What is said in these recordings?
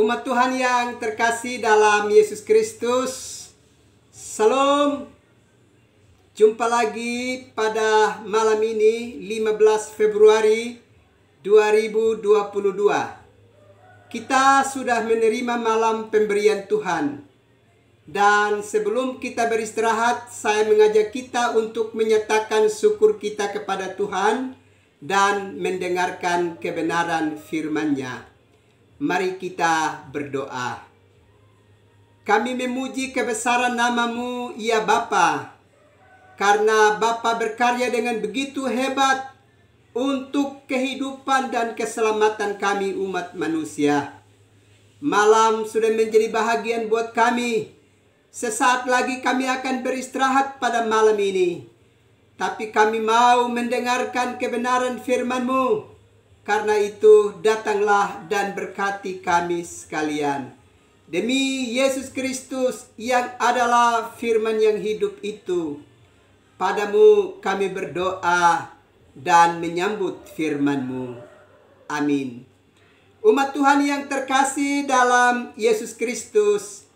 Umat Tuhan yang terkasih dalam Yesus Kristus, Salam. Jumpa lagi pada malam ini 15 Februari 2022. Kita sudah menerima malam pemberian Tuhan. Dan sebelum kita beristirahat, saya mengajak kita untuk menyatakan syukur kita kepada Tuhan dan mendengarkan kebenaran firman-Nya. Mari kita berdoa. Kami memuji kebesaran nama-Mu, ya Bapa, karena Bapa berkarya dengan begitu hebat untuk kehidupan dan keselamatan kami umat manusia. Malam sudah menjadi bahagian buat kami. Sesaat lagi kami akan beristirahat pada malam ini. Tapi kami mau mendengarkan kebenaran firman-Mu. Karena itu datanglah dan berkati kami sekalian. Demi Yesus Kristus yang adalah firman yang hidup itu. Padamu kami berdoa dan menyambut firman-Mu. Amin. Umat Tuhan yang terkasih dalam Yesus Kristus,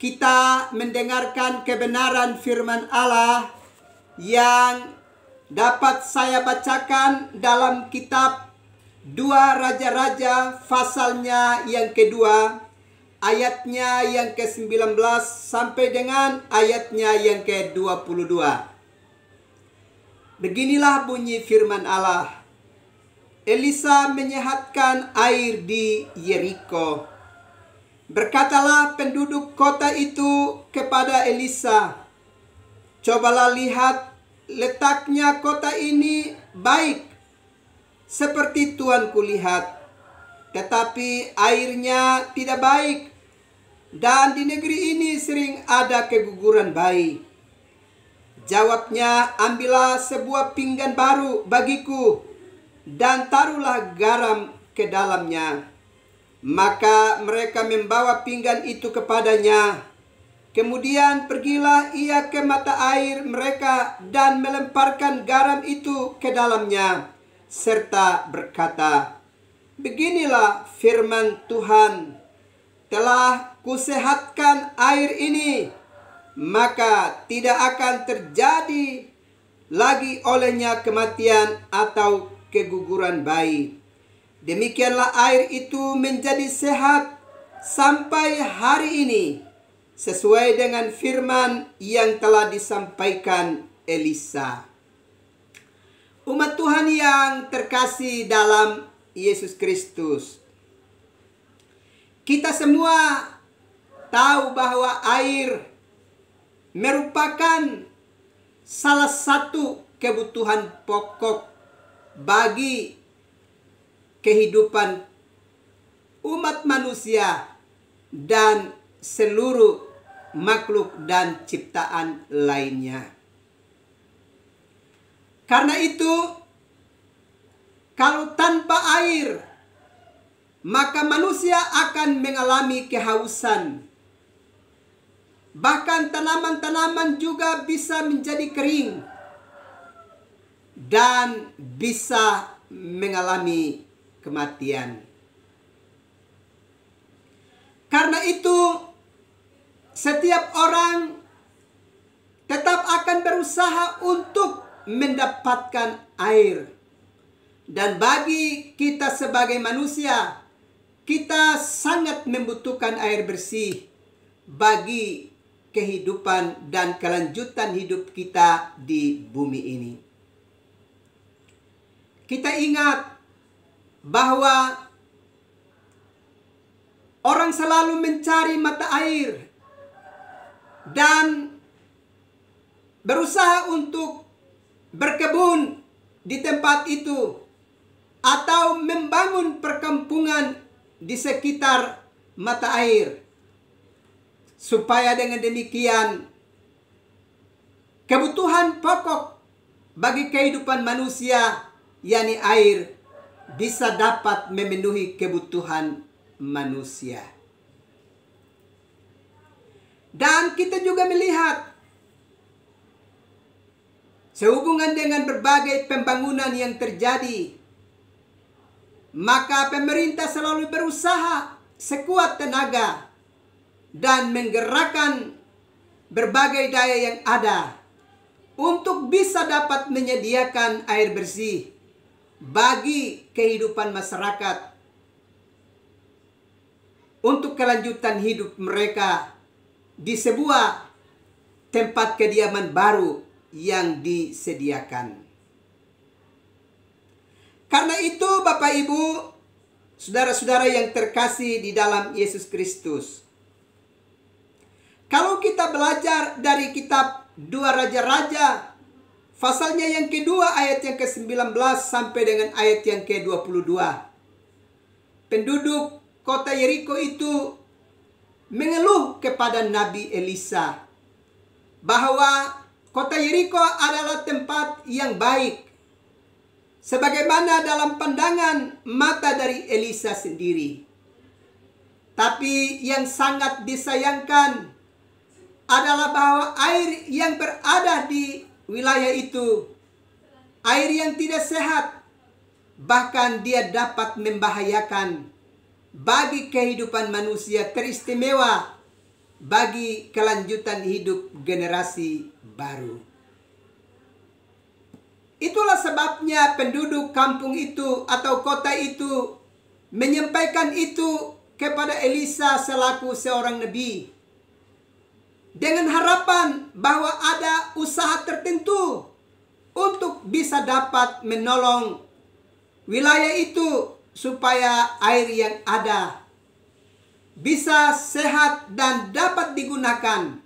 kita mendengarkan kebenaran firman Allah yang dapat saya bacakan dalam kitab 2 Raja-Raja pasalnya yang kedua, ayatnya yang ke-19 sampai dengan ayatnya yang ke-22. Beginilah bunyi firman Allah. Elisa menyehatkan air di Yeriko. Berkatalah penduduk kota itu kepada Elisa, "Cobalah lihat, letaknya kota ini baik seperti tuanku lihat, tetapi airnya tidak baik, dan di negeri ini sering ada keguguran bayi." Jawabnya, "Ambillah sebuah pinggan baru bagiku, dan taruhlah garam ke dalamnya." Maka mereka membawa pinggan itu kepadanya. Kemudian pergilah ia ke mata air mereka dan melemparkan garam itu ke dalamnya, serta berkata, "Beginilah firman Tuhan, telah kusehatkan air ini, maka tidak akan terjadi lagi olehnya kematian atau keguguran bayi." Demikianlah air itu menjadi sehat sampai hari ini, sesuai dengan firman yang telah disampaikan Elisa. Umat Tuhan yang terkasih dalam Yesus Kristus, kita semua tahu bahwa air merupakan salah satu kebutuhan pokok bagi kehidupan umat manusia dan seluruh makhluk dan ciptaan lainnya. Karena itu, kalau tanpa air, maka manusia akan mengalami kehausan. Bahkan tanaman-tanaman juga bisa menjadi kering dan bisa mengalami kematian. Karena itu, setiap orang tetap akan berusaha untuk mendapatkan air. Dan bagi kita sebagai manusia, kita sangat membutuhkan air bersih bagi kehidupan dan kelanjutan hidup kita di bumi ini. Kita ingat bahwa orang selalu mencari mata air dan berusaha untuk berkebun di tempat itu atau membangun perkampungan di sekitar mata air, supaya dengan demikian kebutuhan pokok bagi kehidupan manusia, yakni air, bisa dapat memenuhi kebutuhan manusia. Dan kita juga melihat sehubungan dengan berbagai pembangunan yang terjadi, maka pemerintah selalu berusaha sekuat tenaga dan menggerakkan berbagai daya yang ada untuk bisa dapat menyediakan air bersih bagi kehidupan masyarakat untuk kelanjutan hidup mereka di sebuah tempat kediaman baru yang disediakan. Karena itu Bapak Ibu, saudara-saudara yang terkasih di dalam Yesus Kristus, kalau kita belajar dari kitab 2 Raja-Raja, pasalnya yang kedua ayat yang ke-19 sampai dengan ayat yang ke-22. Penduduk kota Yeriko itu mengeluh kepada Nabi Elisa bahwa kota Yeriko adalah tempat yang baik, sebagaimana dalam pandangan mata dari Elisa sendiri. Tapi yang sangat disayangkan adalah bahwa air yang berada di wilayah itu, air yang tidak sehat, bahkan dia dapat membahayakan bagi kehidupan manusia, teristimewa bagi kelanjutan hidup generasi baru. Itulah sebabnya penduduk kampung itu atau kota itu menyampaikan itu kepada Elisa selaku seorang nabi, dengan harapan bahwa ada usaha tertentu untuk bisa dapat menolong wilayah itu supaya air yang ada bisa sehat dan dapat digunakan,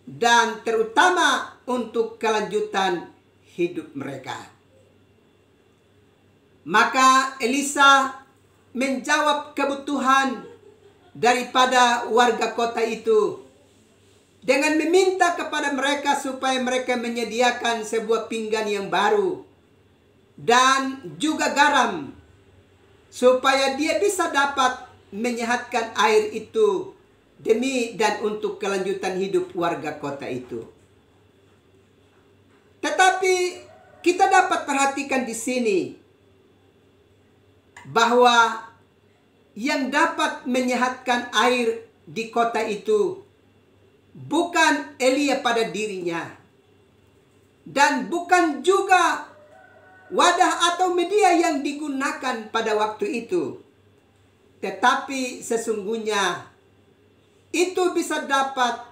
dan terutama untuk kelanjutan hidup mereka. Maka Elisa menjawab kebutuhan daripada warga kota itu dengan meminta kepada mereka supaya mereka menyediakan sebuah pinggan yang baru dan juga garam, supaya dia bisa dapat menyehatkan air itu demi dan untuk kelanjutan hidup warga kota itu. Tetapi kita dapat perhatikan di sini bahwa yang dapat menyehatkan air di kota itu bukan Elia pada dirinya, dan bukan juga wadah atau media yang digunakan pada waktu itu. Tetapi sesungguhnya itu bisa dapat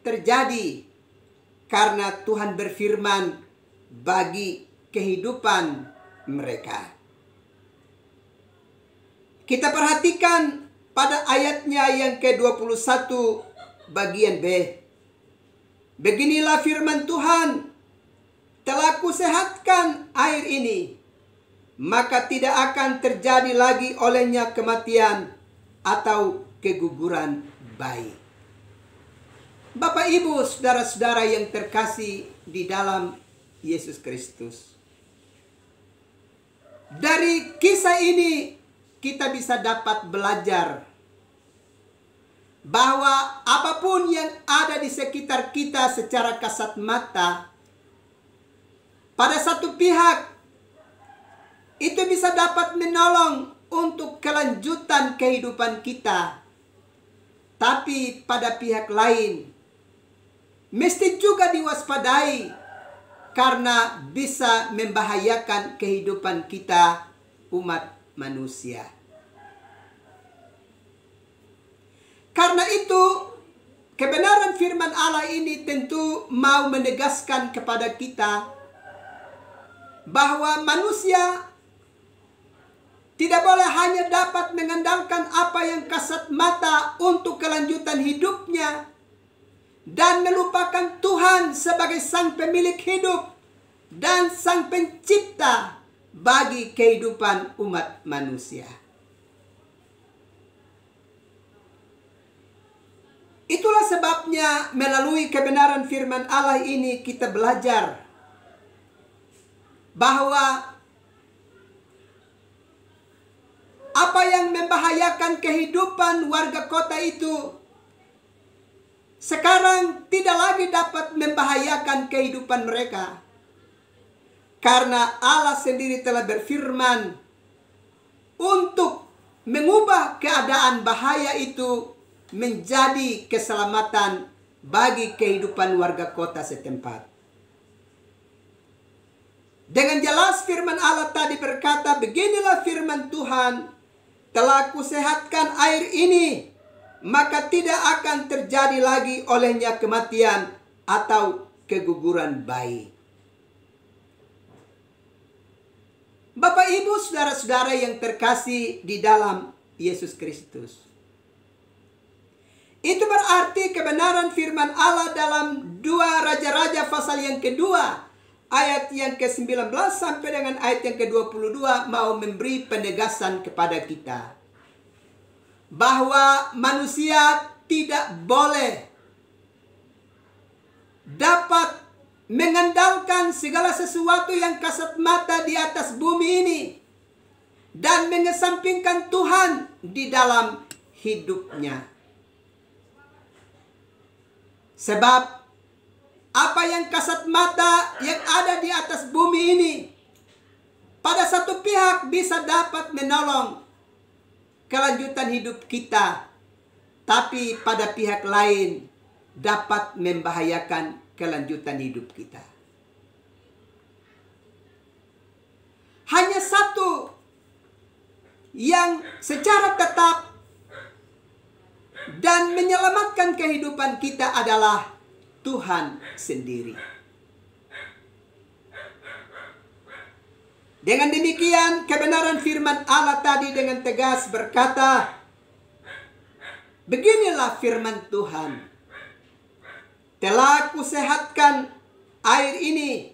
terjadi karena Tuhan berfirman bagi kehidupan mereka. Kita perhatikan pada ayatnya yang ke-21 bagian B. Beginilah firman Tuhan, telah kusehatkan air ini, maka tidak akan terjadi lagi olehnya kematian atau keguguran bayi. Bapak Ibu, saudara-saudara yang terkasih di dalam Yesus Kristus, dari kisah ini kita bisa dapat belajar bahwa apapun yang ada di sekitar kita secara kasat mata, pada satu pihak itu bisa dapat menolong untuk kelanjutan kehidupan kita, tapi pada pihak lain mesti juga diwaspadai karena bisa membahayakan kehidupan kita umat manusia. Karena itu, kebenaran firman Allah ini tentu mau menegaskan kepada kita bahwa manusia tidak boleh hanya dapat mengandalkan apa yang kasat mata untuk kelanjutan hidupnya dan melupakan Tuhan sebagai sang pemilik hidup dan sang pencipta bagi kehidupan umat manusia. Itulah sebabnya melalui kebenaran firman Allah ini kita belajar bahwa apa yang membahayakan kehidupan warga kota itu sekarang tidak lagi dapat membahayakan kehidupan mereka. Karena Allah sendiri telah berfirman untuk mengubah keadaan bahaya itu menjadi keselamatan bagi kehidupan warga kota setempat. Dengan jelas firman Allah tadi berkata, beginilah firman Tuhan, telah kusehatkan air ini, maka tidak akan terjadi lagi olehnya kematian atau keguguran bayi. Bapak, Ibu, saudara-saudara yang terkasih di dalam Yesus Kristus. Itu berarti kebenaran firman Allah dalam 2 Raja-Raja pasal yang kedua, ayat yang ke-19 sampai dengan ayat yang ke-22 mau memberi penegasan kepada kita. Bahwa manusia tidak boleh dapat mengandalkan segala sesuatu yang kasat mata di atas bumi ini dan mengesampingkan Tuhan di dalam hidupnya. Sebab apa yang kasat mata yang ada di atas bumi ini pada satu pihak bisa dapat menolong kelanjutan hidup kita, tapi pada pihak lain dapat membahayakan kelanjutan hidup kita. Hanya satu yang secara tetap dan menyelamatkan kehidupan kita adalah Tuhan sendiri. Dengan demikian, kebenaran firman Allah tadi dengan tegas berkata, beginilah firman Tuhan, telah kusehatkan air ini,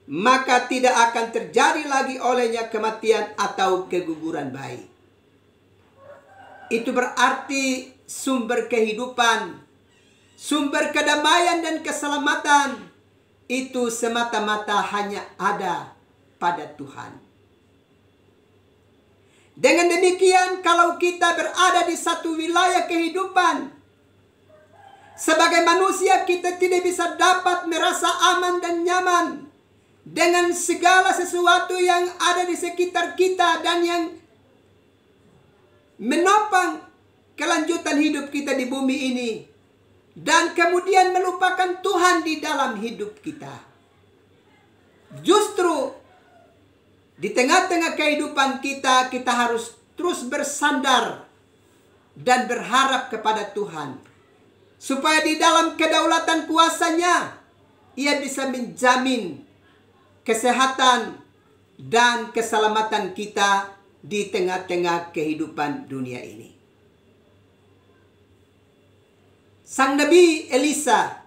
maka tidak akan terjadi lagi olehnya kematian atau keguguran bayi. Itu berarti sumber kehidupan, sumber kedamaian dan keselamatan itu semata-mata hanya ada pada Tuhan. Dengan demikian, kalau kita berada di satu wilayah kehidupan, sebagai manusia kita tidak bisa dapat merasa aman dan nyaman dengan segala sesuatu yang ada di sekitar kita dan yang menopang kelanjutan hidup kita di bumi ini, dan kemudian melupakan Tuhan di dalam hidup kita. Justru di tengah-tengah kehidupan kita, kita harus terus bersandar dan berharap kepada Tuhan, supaya di dalam kedaulatan kuasa-Nya, Ia bisa menjamin kesehatan dan keselamatan kita di tengah-tengah kehidupan dunia ini. Sang Nabi Elisa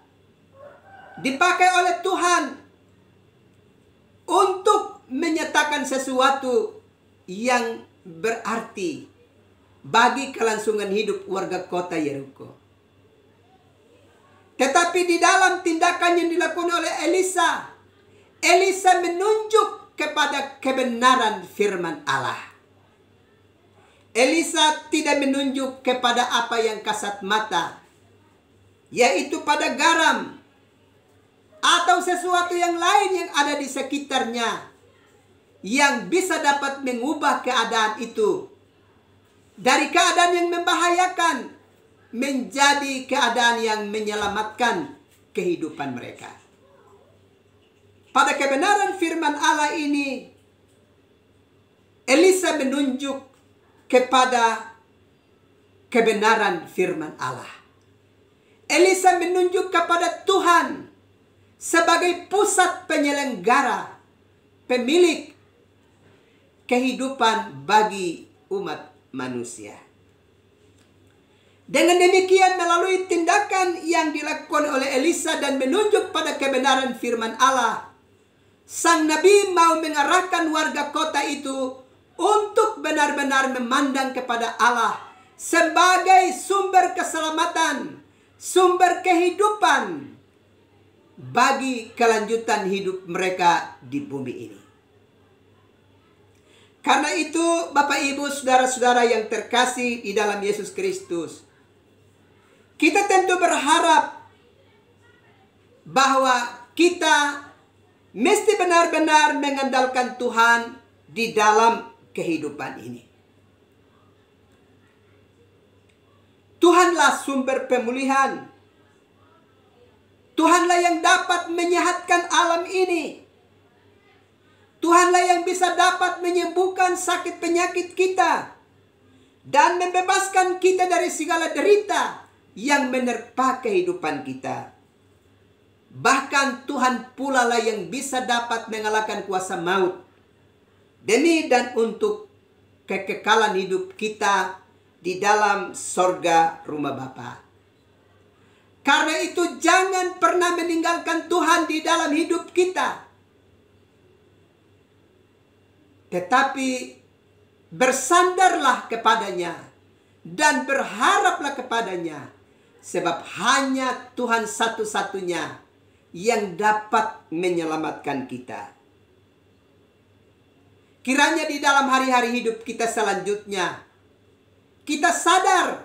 dipakai oleh Tuhan untuk menyatakan sesuatu yang berarti bagi kelangsungan hidup warga kota Yeriko. Tetapi di dalam tindakan yang dilakukan oleh Elisa, Elisa menunjuk kepada kebenaran firman Allah. Elisa tidak menunjuk kepada apa yang kasat mata, yaitu pada garam atau sesuatu yang lain yang ada di sekitarnya yang bisa dapat mengubah keadaan itu dari keadaan yang membahayakan menjadi keadaan yang menyelamatkan kehidupan mereka. Pada kebenaran firman Allah ini, Elisa menunjuk kepada kebenaran firman Allah. Elisa menunjuk kepada Tuhan sebagai pusat penyelenggara, pemilik kehidupan bagi umat manusia. Dengan demikian, melalui tindakan yang dilakukan oleh Elisa dan menunjuk pada kebenaran firman Allah, sang Nabi mau mengarahkan warga kota itu untuk benar-benar memandang kepada Allah sebagai sumber keselamatan, sumber kehidupan bagi kelanjutan hidup mereka di bumi ini. Karena itu, Bapak, Ibu, saudara-saudara yang terkasih di dalam Yesus Kristus, kita tentu berharap bahwa kita mesti benar-benar mengandalkan Tuhan di dalam kehidupan ini. Tuhanlah sumber pemulihan. Tuhanlah yang dapat menyehatkan alam ini. Tuhanlah yang bisa dapat menyembuhkan sakit penyakit kita dan membebaskan kita dari segala derita yang menerpa kehidupan kita. Bahkan Tuhan pula lah yang bisa dapat mengalahkan kuasa maut demi dan untuk kekekalan hidup kita di dalam sorga rumah Bapa. Karena itu jangan pernah meninggalkan Tuhan di dalam hidup kita. Tetapi bersandarlah kepadanya dan berharaplah kepadanya. Sebab hanya Tuhan satu-satunya yang dapat menyelamatkan kita. Kiranya di dalam hari-hari hidup kita selanjutnya, kita sadar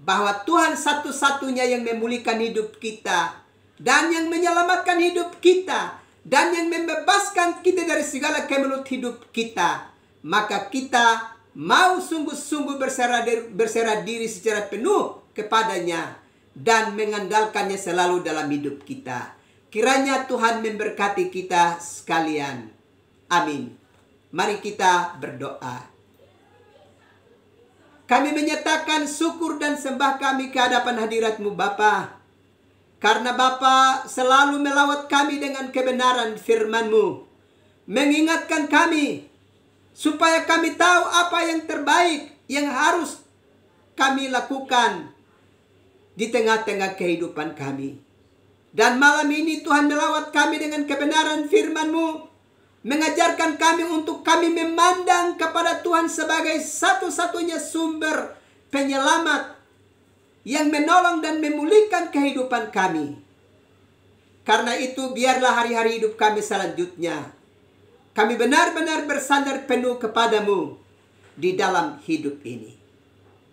bahwa Tuhan satu-satunya yang memulihkan hidup kita dan yang menyelamatkan hidup kita dan yang membebaskan kita dari segala kemelut hidup kita. Maka kita mau sungguh-sungguh berserah diri secara penuh kepadanya dan mengandalkannya selalu dalam hidup kita. Kiranya Tuhan memberkati kita sekalian. Amin. Mari kita berdoa. Kami menyatakan syukur dan sembah kami ke hadapan hadirat-Mu Bapa. Karena Bapa selalu melawat kami dengan kebenaran firman-Mu. Mengingatkan kami supaya kami tahu apa yang terbaik yang harus kami lakukan di tengah-tengah kehidupan kami. Dan malam ini Tuhan melawat kami dengan kebenaran firman-Mu. Mengajarkan kami untuk kami memandang kepada Tuhan sebagai satu-satunya sumber penyelamat yang menolong dan memulihkan kehidupan kami. Karena itu biarlah hari-hari hidup kami selanjutnya kami benar-benar bersandar penuh kepadamu di dalam hidup ini.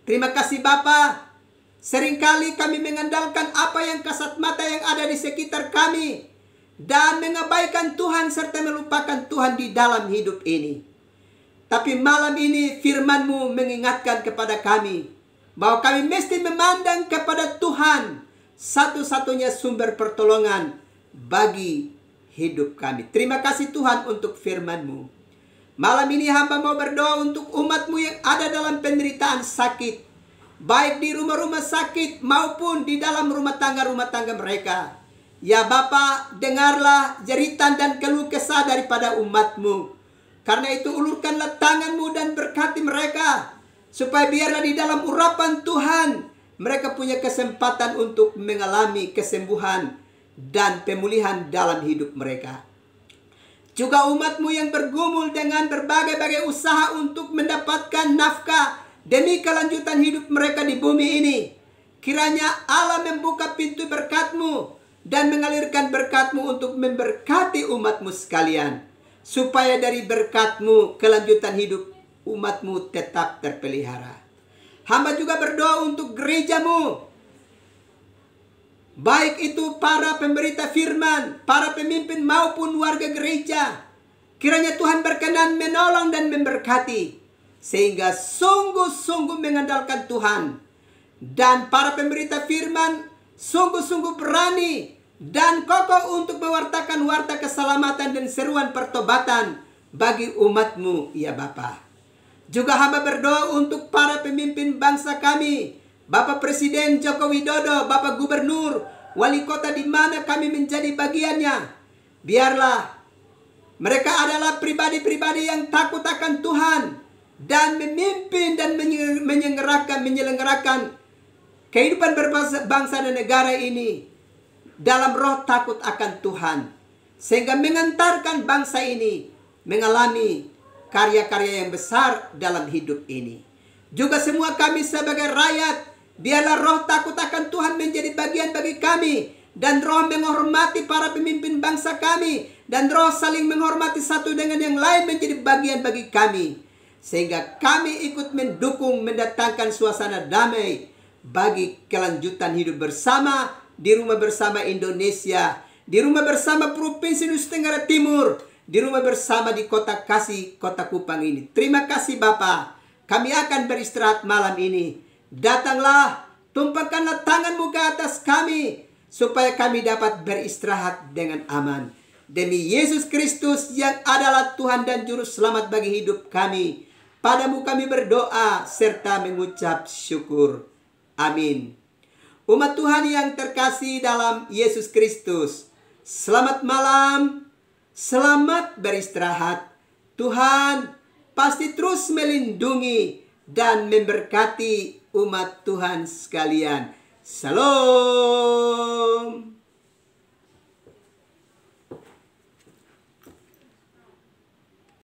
Terima kasih Bapa. Seringkali kami mengandalkan apa yang kasat mata yang ada di sekitar kami dan mengabaikan Tuhan serta melupakan Tuhan di dalam hidup ini. Tapi malam ini firman-Mu mengingatkan kepada kami bahwa kami mesti memandang kepada Tuhan, satu-satunya sumber pertolongan bagi hidup kami. Terima kasih Tuhan untuk firman-Mu. Malam ini hamba mau berdoa untuk umat-Mu yang ada dalam penderitaan sakit, baik di rumah-rumah sakit maupun di dalam rumah tangga mereka. Ya Bapa, dengarlah jeritan dan keluh kesah daripada umat-Mu. Karena itu ulurkanlah tangan-Mu dan berkati mereka, supaya biarlah di dalam urapan Tuhan mereka punya kesempatan untuk mengalami kesembuhan dan pemulihan dalam hidup mereka. Juga umat-Mu yang bergumul dengan berbagai-bagai usaha untuk mendapatkan nafkah demi kelanjutan hidup mereka di bumi ini. Kiranya Allah membuka pintu berkat-Mu dan mengalirkan berkat-Mu untuk memberkati umat-Mu sekalian. Supaya dari berkat-Mu kelanjutan hidup umat-Mu tetap terpelihara. Hamba juga berdoa untuk gereja-Mu. Baik itu para pemberita firman, para pemimpin maupun warga gereja. Kiranya Tuhan berkenan menolong dan memberkati. Sehingga sungguh-sungguh mengandalkan Tuhan. Dan para pemberita firman sungguh-sungguh berani dan kokoh untuk mewartakan warta keselamatan dan seruan pertobatan bagi umat-Mu, ya Bapa. Juga hamba berdoa untuk para pemimpin bangsa kami, Bapak Presiden Joko Widodo, Bapak Gubernur, Wali Kota di mana kami menjadi bagiannya. Biarlah mereka adalah pribadi-pribadi yang takut akan Tuhan dan memimpin dan menyelenggarakan kehidupan berbangsa dan negara ini dalam roh takut akan Tuhan. Sehingga mengantarkan bangsa ini mengalami karya-karya yang besar dalam hidup ini. Juga semua kami sebagai rakyat, biarlah roh takut akan Tuhan menjadi bagian bagi kami. Dan roh menghormati para pemimpin bangsa kami. Dan roh saling menghormati satu dengan yang lain menjadi bagian bagi kami. Sehingga kami ikut mendukung mendatangkan suasana damai bagi kelanjutan hidup bersama di rumah bersama Indonesia, di rumah bersama Provinsi Nusa Tenggara Timur, di rumah bersama di Kota Kasih, Kota Kupang ini. Terima kasih Bapa. Kami akan beristirahat malam ini. Datanglah Tumpahkanlah tangan-Mu ke atas kami, supaya kami dapat beristirahat dengan aman. Demi Yesus Kristus yang adalah Tuhan dan Juru Selamat bagi hidup kami. Padamu kami berdoa serta mengucap syukur. Amin. Umat Tuhan yang terkasih dalam Yesus Kristus, selamat malam, selamat beristirahat. Tuhan pasti terus melindungi dan memberkati umat Tuhan sekalian. Shalom.